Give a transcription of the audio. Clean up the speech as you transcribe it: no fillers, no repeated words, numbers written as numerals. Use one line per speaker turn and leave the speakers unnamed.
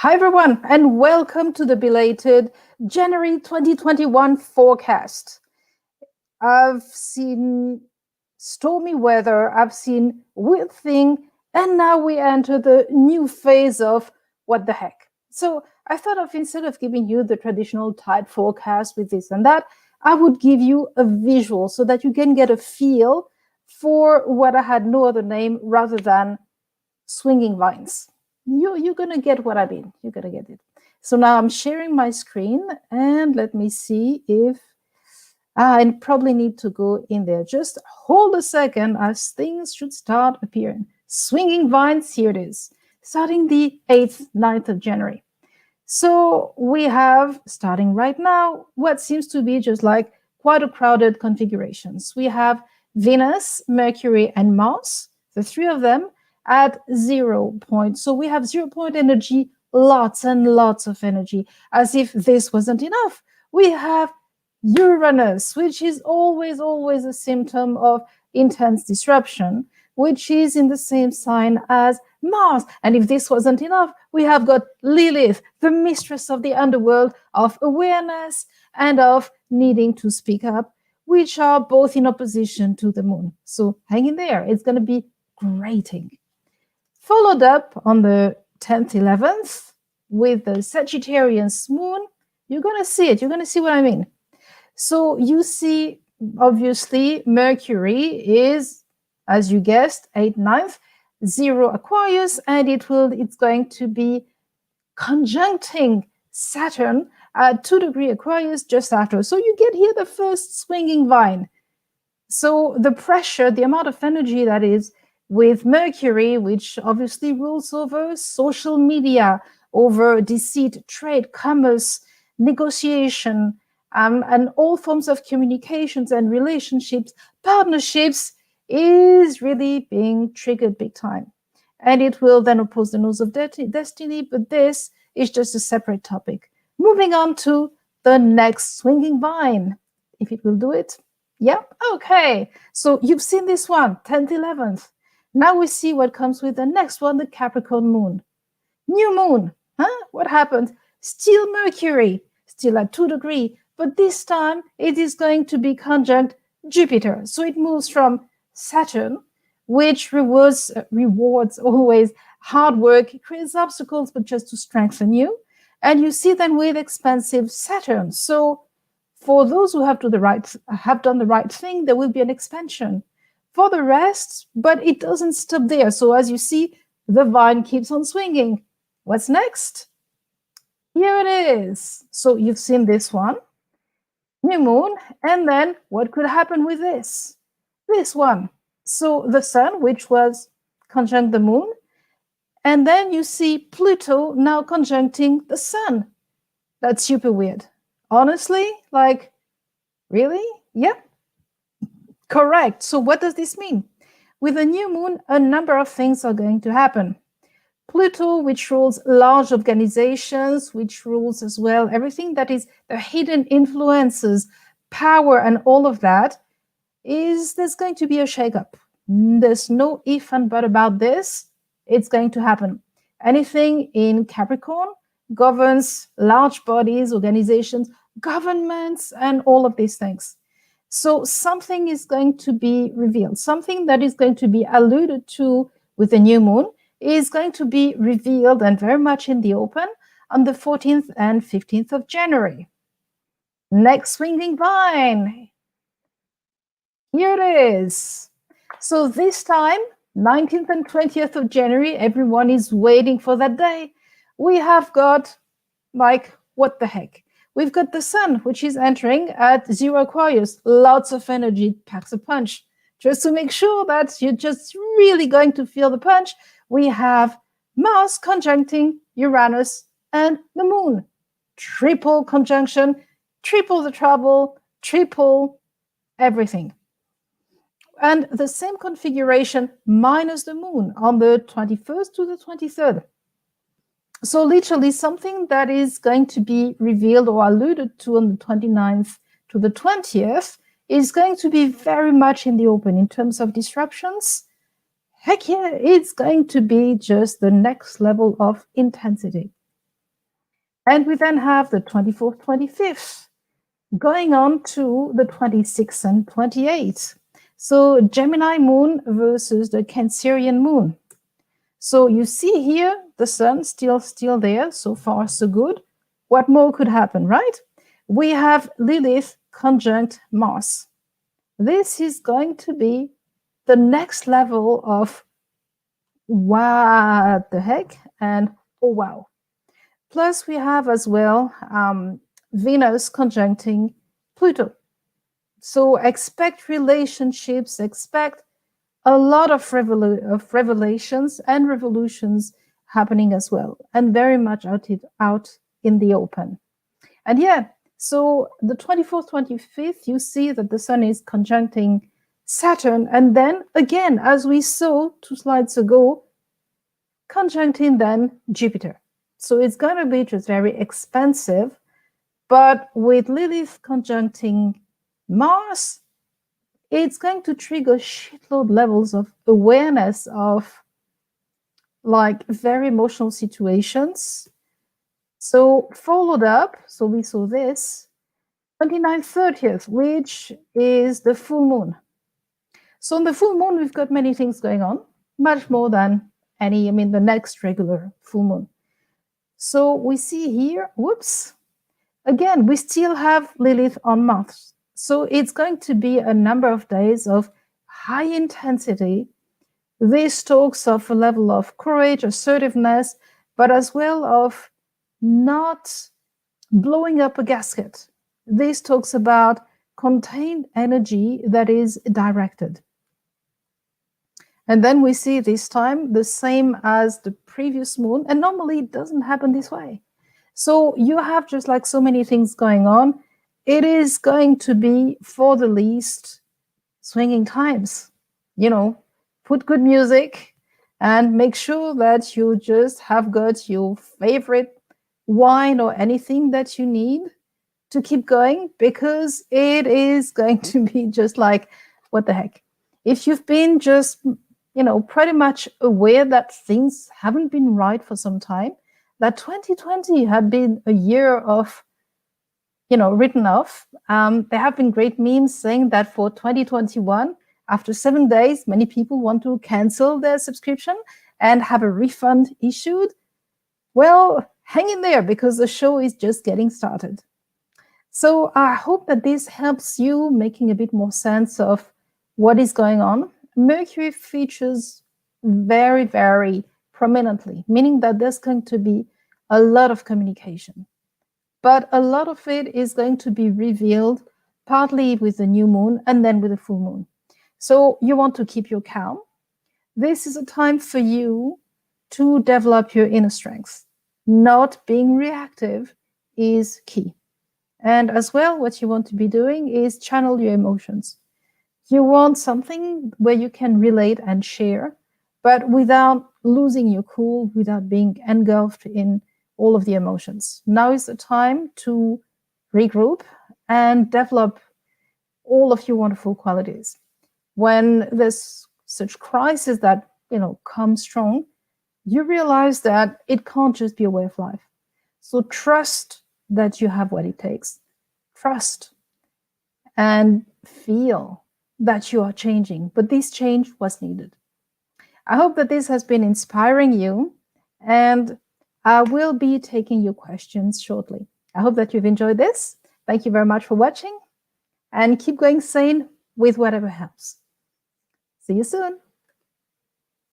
Hi, everyone, and welcome to the belated January 2021 forecast. I've seen stormy weather, I've seen weird thing, and now we enter the new phase of what the heck. So I thought of, instead of giving you the traditional tide forecast with this and that, I would give you a visual so that you can get a feel for what I had no other name rather than swinging vines. You're gonna get what I mean. You're gonna get it. So now I'm sharing my screen, and let me see if I probably need to go in there. Just hold a second as things should start appearing. Swinging vines, here it is, starting the 8th, 9th of January. So we have, starting right now, what seems to be just like quite a crowded configurations. We have Venus, Mercury, and Mars, the three of them, at 0 point. So we have 0 point energy, lots and lots of energy. As if this wasn't enough, we have Uranus, which is always a symptom of intense disruption, which is in the same sign as Mars. And if this wasn't enough, we have got Lilith, the mistress of the underworld, of awareness and of needing to speak up, which are both in opposition to the moon. So hang in there. It's going to be grating. Followed up on the 10th, 11th with the Sagittarius moon. You're going to see it. You're going to see what I mean. So you see, obviously, Mercury is, as you guessed, 8th, 9th, 0 Aquarius, and it's going to be conjuncting Saturn at 2 degree Aquarius just after. So you get here the first swinging vine. So the pressure, the amount of energy that is with Mercury, which obviously rules over social media, over deceit, trade, commerce, negotiation, and all forms of communications and relationships, partnerships, is really being triggered big time. And it will then oppose the nose of destiny, but this is just a separate topic. Moving on to the next swinging vine, if it will do it. Yeah, okay. So you've seen this one, 10th, 11th. Now we see what comes with the next one, the Capricorn moon. New moon, huh? What happened? Still Mercury, still at 2 degrees, but this time it is going to be conjunct Jupiter. So it moves from Saturn, which rewards always hard work, it creates obstacles, but just to strengthen you. And you see then with expansive Saturn. So for those who have done the right thing, there will be an expansion. For the rest, but it doesn't stop there. So as you see, the vine keeps on swinging. What's next? Here it is. So you've seen this one, new moon, and then what could happen with this? This one. So the sun, which was conjunct the moon, and then you see Pluto now conjuncting the sun. That's super weird. Honestly, like, really? Yeah, correct. So what does this mean? With a new moon, a number of things are going to happen. Pluto, which rules large organizations, which rules as well everything that is the hidden influences, power, and all of that, there's going to be a shakeup. There's no if and but about this. It's going to happen. Anything in Capricorn governs large bodies, organizations, governments, and all of these things. So something is going to be revealed. Something that is going to be alluded to with the new moon is going to be revealed and very much in the open on the 14th and 15th of January. Next swinging vine. Here it is. So this time, 19th and 20th of January, everyone is waiting for that day. We have got, like, what the heck? We've got the sun, which is entering at 0 Aquarius. Lots of energy, packs a punch. Just to make sure that you're just really going to feel the punch, we have Mars conjuncting Uranus and the moon. Triple conjunction, triple the trouble, triple everything. And the same configuration minus the moon on the 21st to the 23rd. So literally something that is going to be revealed or alluded to on the 29th to the 20th is going to be very much in the open in terms of disruptions. Heck yeah, it's going to be just the next level of intensity. And we then have the 24th, 25th, going on to the 26th and 28th. So Gemini moon versus the Cancerian moon. So you see here, the sun still there. So far, so good. What more could happen, right? We have Lilith conjunct Mars. This is going to be the next level of what the heck and oh wow. Plus we have as well Venus conjuncting Pluto. So expect relationships, expect a lot of revelations and revolutions happening as well, and very much out in the open. And yeah, so the 24th, 25th, you see that the sun is conjuncting Saturn, and then again, as we saw 2 slides ago, conjuncting then Jupiter. So it's going to be just very expensive, but with Lilith conjuncting Mars, it's going to trigger shitload levels of awareness of like very emotional situations. So followed up, so we saw this, 29th, 30th, which is the full moon. So on the full moon, we've got many things going on, much more than the next regular full moon. So we see here, whoops, again, we still have Lilith on Mars. So it's going to be a number of days of high intensity. This talks of a level of courage, assertiveness, but as well of not blowing up a gasket. This talks about contained energy that is directed. And then we see this time the same as the previous moon, and normally it doesn't happen this way. So you have just like so many things going on. It is going to be, for the least, swinging times. Put good music and make sure that you just have got your favorite wine or anything that you need to keep going, because it is going to be just like, what the heck? If you've been just, pretty much aware that things haven't been right for some time, that 2020 had been a year of, written off. There have been great memes saying that for 2021, after 7 days, many people want to cancel their subscription and have a refund issued. Well, hang in there, because the show is just getting started. So I hope that this helps you making a bit more sense of what is going on. Mercury features very, very prominently, meaning that there's going to be a lot of communication. But a lot of it is going to be revealed partly with the new moon and then with the full moon. So you want to keep your calm. This is a time for you to develop your inner strength. Not being reactive is key. And as well, what you want to be doing is channel your emotions. You want something where you can relate and share, but without losing your cool, without being engulfed in all of the emotions. Now is the time to regroup and develop all of your wonderful qualities. When there's such crisis that, come strong, you realize that it can't just be a way of life. So trust that you have what it takes. Trust and feel that you are changing, but this change was needed. I hope that this has been inspiring you, and I will be taking your questions shortly. I hope that you've enjoyed this. Thank you very much for watching, and keep going sane with whatever helps. See you soon.